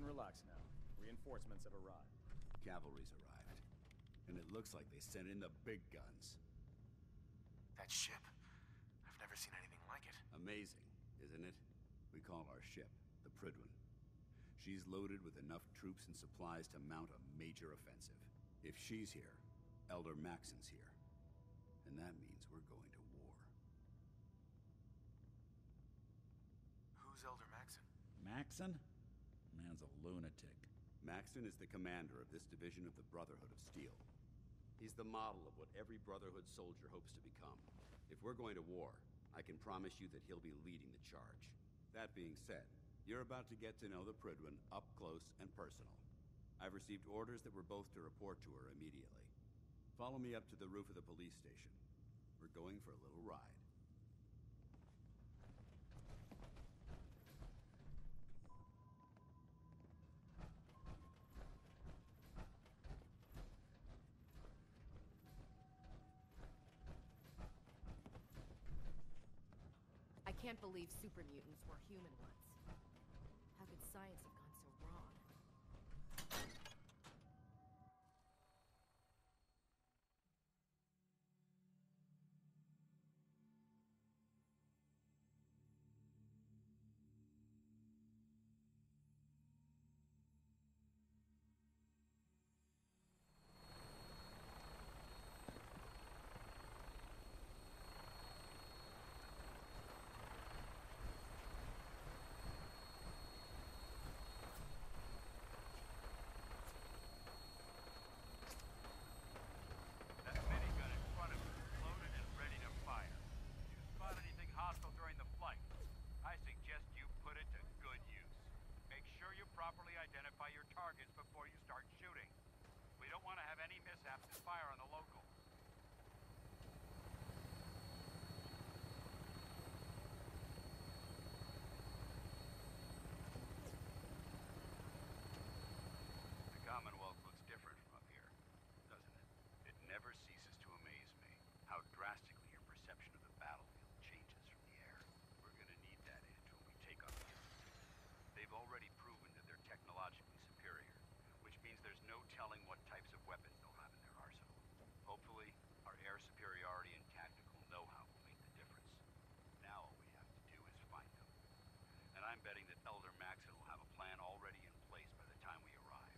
relax now. Reinforcements have arrived. Cavalry's arrived. And it looks like they sent in the big guns. That ship. I've never seen anything like it. Amazing, isn't it? We call our ship the Prydwen. She's loaded with enough troops and supplies to mount a major offensive. If she's here, Elder Maxon's here. And that means we're going to war. Who's Elder Maxon? Maxon? Man's a lunatic. Maxon is the commander of this division of the Brotherhood of Steel. He's the model of what every Brotherhood soldier hopes to become. If we're going to war, I can promise you that he'll be leading the charge. That being said, you're about to get to know the Prydwen up close and personal. I've received orders that we're both to report to her immediately. Follow me up to the roof of the police station. We're going for a little ride. I can't believe super mutants were human ones. How could science have gone so wrong? hostile during the flight. I suggest you put it to good use. Make sure you properly identify your targets before you start shooting. We don't want to have any mishaps and fire on the locals. The Commonwealth looks different from up here, doesn't it? It never ceases to amaze me how drastically your perception of the battlefield changes from the air. We're gonna need that edge when we take on the enemy. They've already proven that they're technologically superior, which means there's no telling what types of weapons they'll have in their arsenal. Hopefully, our air superiority and tactical know-how will make the difference. Now all we have to do is find them. And I'm betting that Elder Maxon will have a plan already in place by the time we arrive.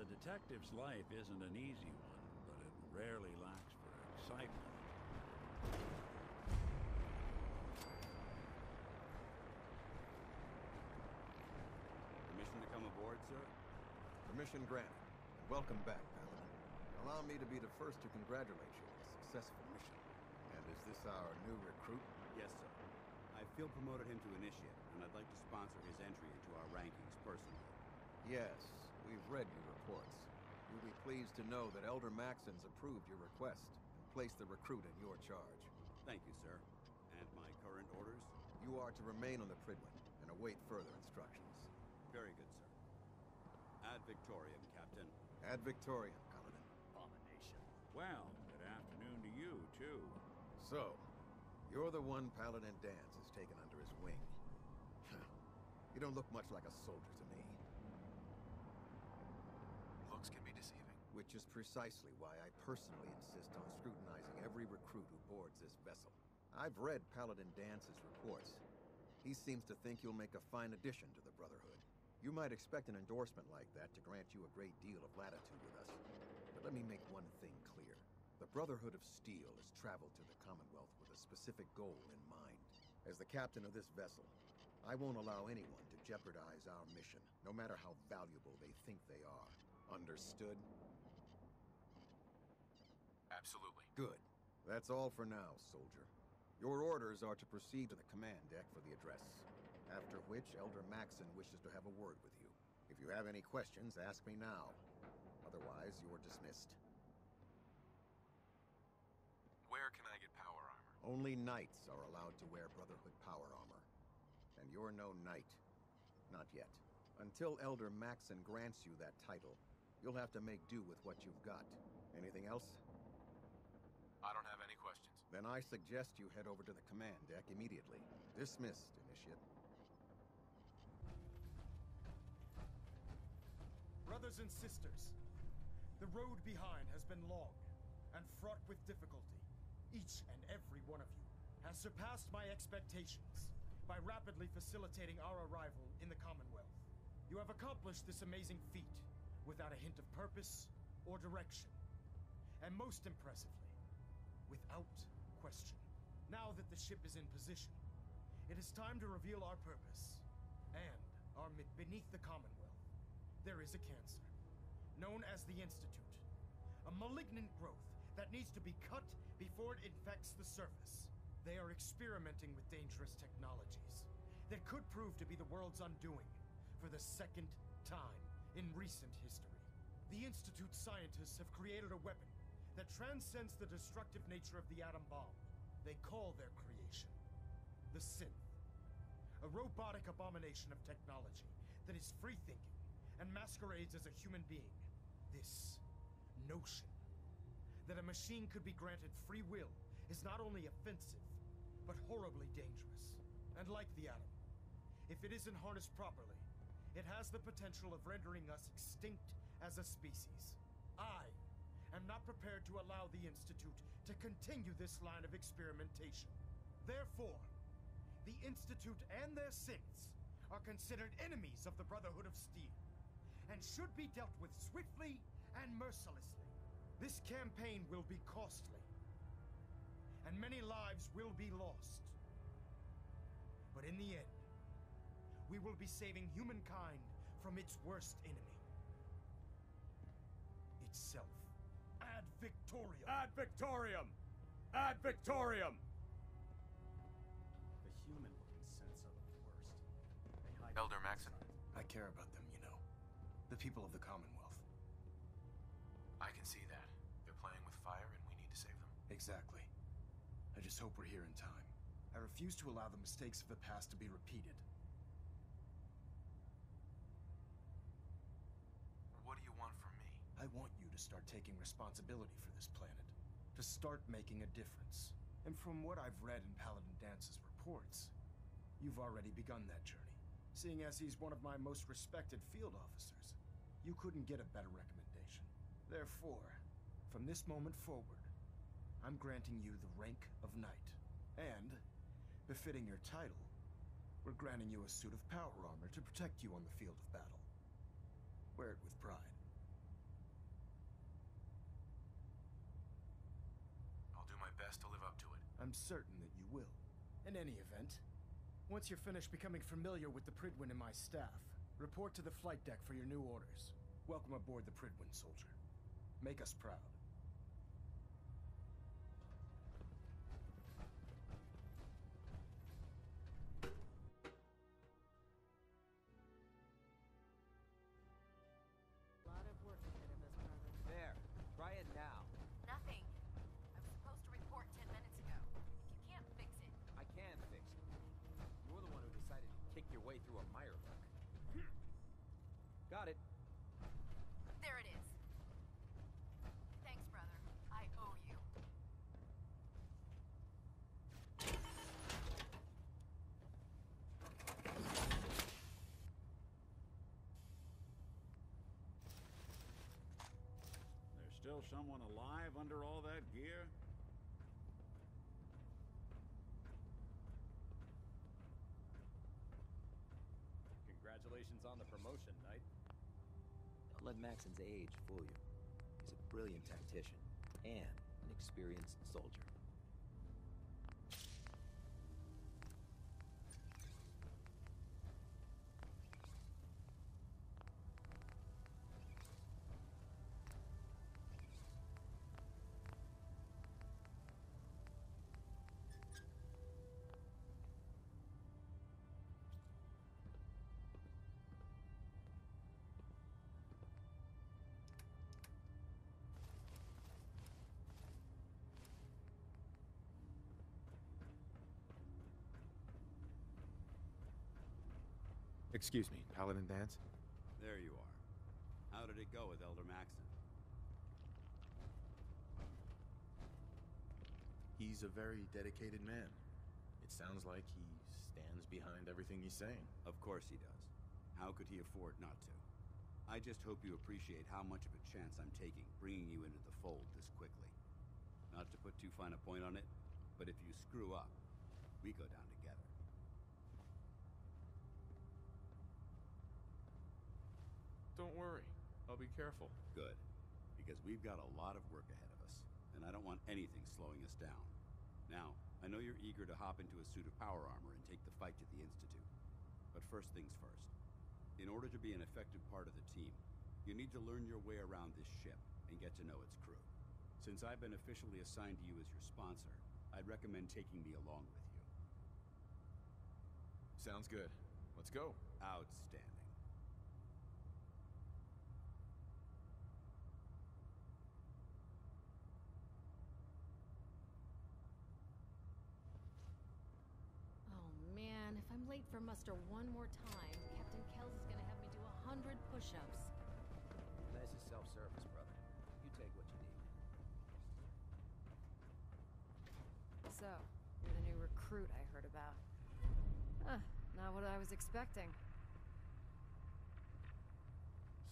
The detective's life isn't an easy one, but it rarely lacks for excitement. Permission to come aboard, sir? Permission granted. And welcome back, Paladin. Allow me to be the first to congratulate you on a successful mission. And is this our new recruit? Yes, sir. I feel promoted him to initiate, and I'd like to sponsor his entry into our rankings personally. Yes, we've read your reports. You'll be pleased to know that Elder Maxon's approved your request and placed the recruit in your charge. Thank you, sir. And my current orders? You are to remain on the Prydwen and await further instructions. Very good, sir. Ad Victoriam, Captain. Ad Victoriam, Paladin. Abomination. Well, good afternoon to you, too. So, you're the one Paladin Danse has taken under his wing. You don't look much like a soldier to me. Looks can be deceiving. Which is precisely why I personally insist on scrutinizing every recruit who boards this vessel. I've read Paladin Dance's reports. He seems to think you'll make a fine addition to the Brotherhood. You might expect an endorsement like that to grant you a great deal of latitude with us. But let me make one thing clear. The Brotherhood of Steel has traveled to the Commonwealth with a specific goal in mind. As the captain of this vessel, I won't allow anyone to jeopardize our mission, no matter how valuable they think they are. Understood? Absolutely. Good. That's all for now, soldier. Your orders are to proceed to the command deck for the address, after which Elder Maxon wishes to have a word with you. If you have any questions, ask me now. Otherwise, you're dismissed. Where can I get power armor? Only knights are allowed to wear Brotherhood power armor. And you're no knight. Not yet. Until Elder Maxon grants you that title, you'll have to make do with what you've got. Anything else? I don't have any questions. Then I suggest you head over to the command deck immediately. Dismissed, Initiate. Brothers and sisters, the road behind has been long and fraught with difficulty. Each and every one of you has surpassed my expectations by rapidly facilitating our arrival in the Commonwealth. You have accomplished this amazing feat without a hint of purpose or direction. And most impressively, without question. Now that the ship is in position, it is time to reveal our purpose. And beneath the Commonwealth, there is a cancer, known as the Institute. A malignant growth that needs to be cut before it infects the surface. They are experimenting with dangerous technologies that could prove to be the world's undoing for the second time in recent history. The Institute's scientists have created a weapon that transcends the destructive nature of the atom bomb. They call their creation the Synth, a robotic abomination of technology that is free-thinking and masquerades as a human being. This notion that a machine could be granted free will is not only offensive, but horribly dangerous. And like the atom, if it isn't harnessed properly, it has the potential of rendering us extinct as a species. I am not prepared to allow the Institute to continue this line of experimentation. Therefore, the Institute and their synths are considered enemies of the Brotherhood of Steel, and should be dealt with swiftly and mercilessly. This campaign will be costly, and many lives will be lost. But in the end, we will be saving humankind from its worst enemy. Itself. Ad Victoriam! Ad Victoriam! Ad Victoriam! The human-looking synths are the worst. They hide Elder behind Maxon. science. I care about them, you know. The people of the Commonwealth. I can see that. They're playing with fire and we need to save them. Exactly. I just hope we're here in time. I refuse to allow the mistakes of the past to be repeated. What do you want from me? I want you to start taking responsibility for this planet. To start making a difference. And from what I've read in Paladin Dance's reports, you've already begun that journey. Seeing as he's one of my most respected field officers, you couldn't get a better recommendation. Therefore, from this moment forward, I'm granting you the rank of Knight. And, befitting your title, we're granting you a suit of power armor to protect you on the field of battle. Wear it with pride. my best to live up to it. I'm certain that you will. In any event, once you're finished becoming familiar with the Prydwen and my staff, report to the flight deck for your new orders. Welcome aboard the Prydwen, soldier. Make us proud. Lot of work ahead of us, brother. There. Try it now. Nothing. I was supposed to report 10 minutes ago. You can't fix it. I can fix it. You're the one who decided to kick your way through a mire lock. Got it. There it is. Thanks, brother. I owe you. There's still someone alive under all that gear? Congratulations on the promotion, Knight. Don't let Maxon's age fool you. He's a brilliant tactician and an experienced soldier. Excuse me, Paladin Dance? There you are. How did it go with Elder Maxon? He's a very dedicated man. It sounds like he stands behind everything he's saying. Of course he does. How could he afford not to? I just hope you appreciate how much of a chance I'm taking bringing you into the fold this quickly. Not to put too fine a point on it, but if you screw up, we go down together. Don't worry. I'll be careful. Good. Because we've got a lot of work ahead of us, and I don't want anything slowing us down. Now, I know you're eager to hop into a suit of power armor and take the fight to the Institute. But first things first. In order to be an effective part of the team, you need to learn your way around this ship and get to know its crew. Since I've been officially assigned to you as your sponsor, I'd recommend taking me along with you. Sounds good. Let's go. Outstanding. Oh man, if I'm late for muster one more time, Captain Kells is gonna have me do 100 push-ups. This is self-service, brother. You take what you need. So, you're the new recruit I heard about. Huh, not what I was expecting.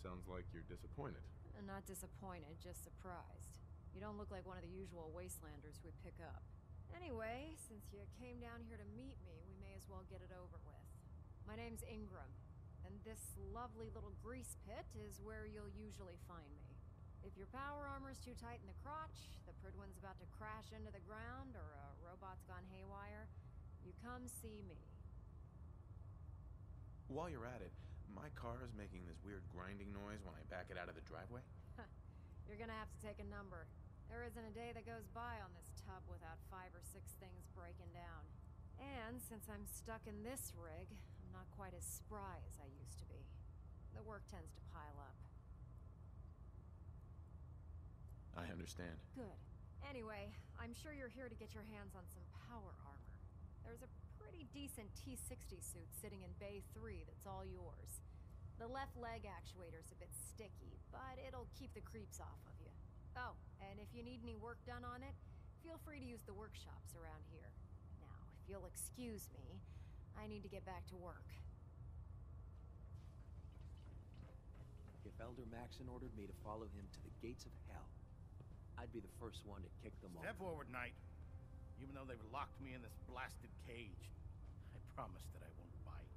Sounds like you're disappointed. Not disappointed, just surprised. You don't look like one of the usual wastelanders we pick up. Anyway, since you came down here to meet me, we may as well get it over with. My name's Ingram, and this lovely little grease pit is where you'll usually find me. If your power armor's too tight in the crotch, the Prydwen's about to crash into the ground, or a robot's gone haywire, you come see me. While you're at it, my car is making this weird grinding noise when I back it out of the driveway. You're gonna have to take a number. There isn't a day that goes by on this tub without 5 or 6 things breaking down. And since I'm stuck in this rig, I'm not quite as spry as I used to be. The work tends to pile up. I understand. Good. Anyway, I'm sure you're here to get your hands on some power armor. There's a pretty decent T-60 suit sitting in Bay 3 that's all yours. The left leg actuator's a bit sticky, but it'll keep the creeps off of you. Oh, and if you need any work done on it, feel free to use the workshops around here. Now, if you'll excuse me, I need to get back to work. If Elder Maxon ordered me to follow him to the gates of hell, I'd be the first one to kick them off. Step forward, Knight. Even though they've locked me in this blasted cage, I promise that I won't bite.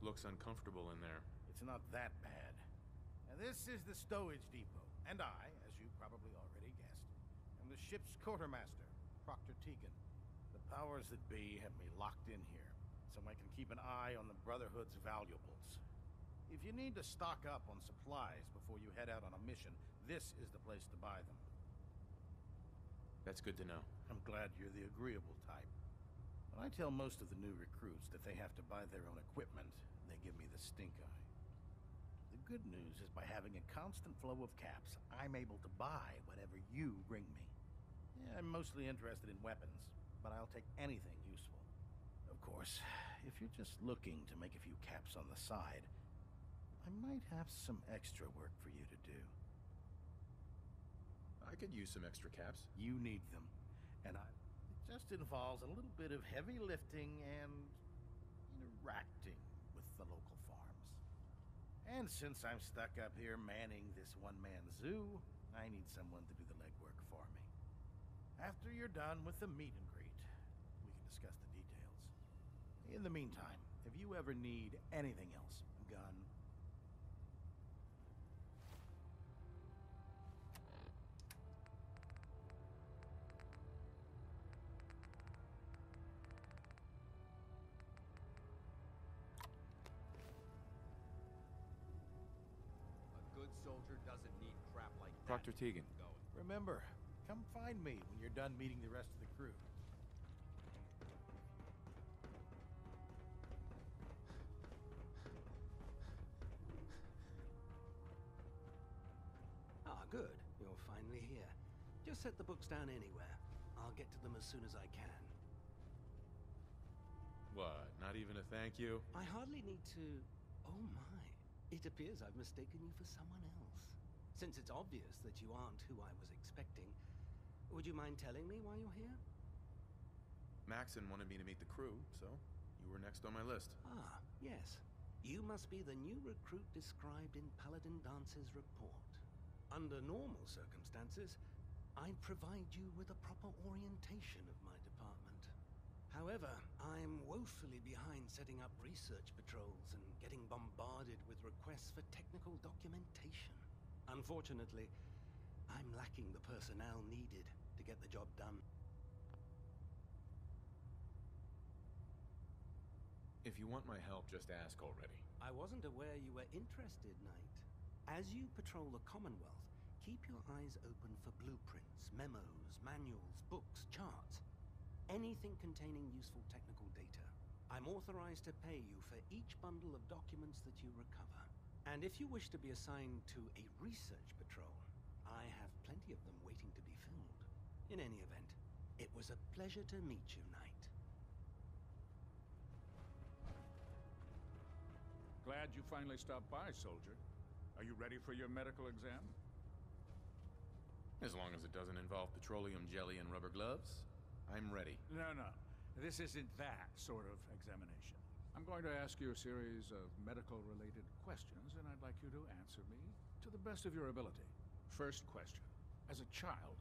Looks uncomfortable in there. It's not that bad. Now, this is the Stowage Depot, and I, as you probably already guessed, ship's quartermaster, Proctor Tegan. The powers that be have me locked in here, so I can keep an eye on the Brotherhood's valuables. If you need to stock up on supplies before you head out on a mission, this is the place to buy them. That's good to know. I'm glad you're the agreeable type. When I tell most of the new recruits that they have to buy their own equipment, they give me the stink eye. The good news is by having a constant flow of caps, I'm able to buy whatever you bring me. Yeah, I'm mostly interested in weapons, but I'll take anything useful. Of course, if you're just looking to make a few caps on the side, I might have some extra work for you to do. I could use some extra caps. You need them, and it just involves a little bit of heavy lifting and interacting with the local farms. And since I'm stuck up here manning this one-man zoo, I need someone to do the legwork for me. After you're done with the meet and greet, we can discuss the details. In the meantime, if you ever need anything else, gun, Soldier doesn't need crap like that. Proctor Tegan. remember, come find me when you're done meeting the rest of the crew. Ah, good. You're finally here. Just set the books down anywhere. I'll get to them as soon as I can. What, not even a thank you? I hardly need to... Oh my. It appears I've mistaken you for someone else. Since it's obvious that you aren't who I was expecting, would you mind telling me why you're here? Maxon wanted me to meet the crew, so you were next on my list. Ah, yes. You must be the new recruit described in Paladin Dance's report. Under normal circumstances, I'd provide you with a proper orientation of my department. However, I'm woefully behind setting up research patrols and getting bombarded with requests for technical documentation. Unfortunately, I'm lacking the personnel needed to get the job done. If you want my help, just ask already. I wasn't aware you were interested, Knight. As you patrol the Commonwealth, keep your eyes open for blueprints, memos, manuals, books, charts. Anything containing useful technical data. I'm authorized to pay you for each bundle of documents that you recover. And if you wish to be assigned to a research patrol, I have plenty of them waiting to be filled. In any event, it was a pleasure to meet you, Knight. Glad you finally stopped by, soldier. Are you ready for your medical exam? As long as it doesn't involve petroleum jelly and rubber gloves, I'm ready. No. This isn't that sort of examination. I'm going to ask you a series of medical-related questions, and I'd like you to answer me to the best of your ability. First question. As a child,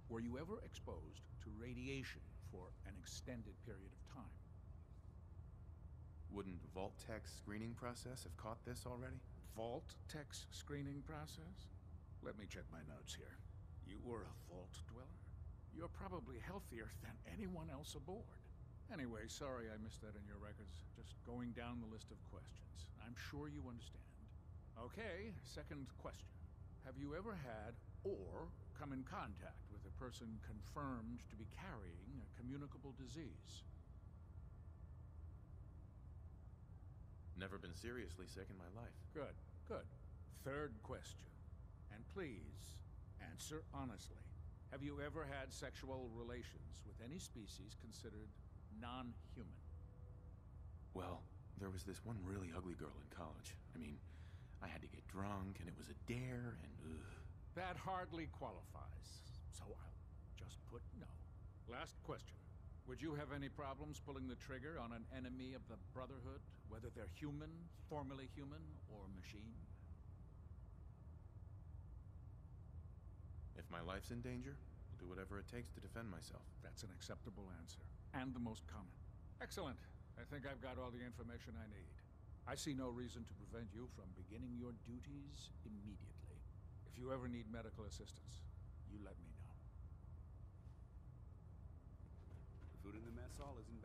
were you ever exposed to radiation for an extended period of time? Wouldn't Vault-Tech's screening process have caught this already? Vault-Tech's screening process? Let me check my notes here. You were a Vault Dweller? You're probably healthier than anyone else aboard. Anyway, sorry I missed that in your records. Just going down the list of questions. I'm sure you understand. Okay, second question. Have you ever had or come in contact with a person confirmed to be carrying a communicable disease? Never been seriously sick in my life. Good. Third question. And please, answer honestly. Have you ever had sexual relations with any species considered non-human? Well, there was this one really ugly girl in college. I mean, I had to get drunk, and it was a dare, and ugh. That hardly qualifies, so I'll just put no. Last question. Would you have any problems pulling the trigger on an enemy of the Brotherhood, whether they're human, formerly human, or machine? If my life's in danger, I'll do whatever it takes to defend myself. That's an acceptable answer, and the most common. Excellent. I think I've got all the information I need. I see no reason to prevent you from beginning your duties immediately. If you ever need medical assistance, you let me know. us all as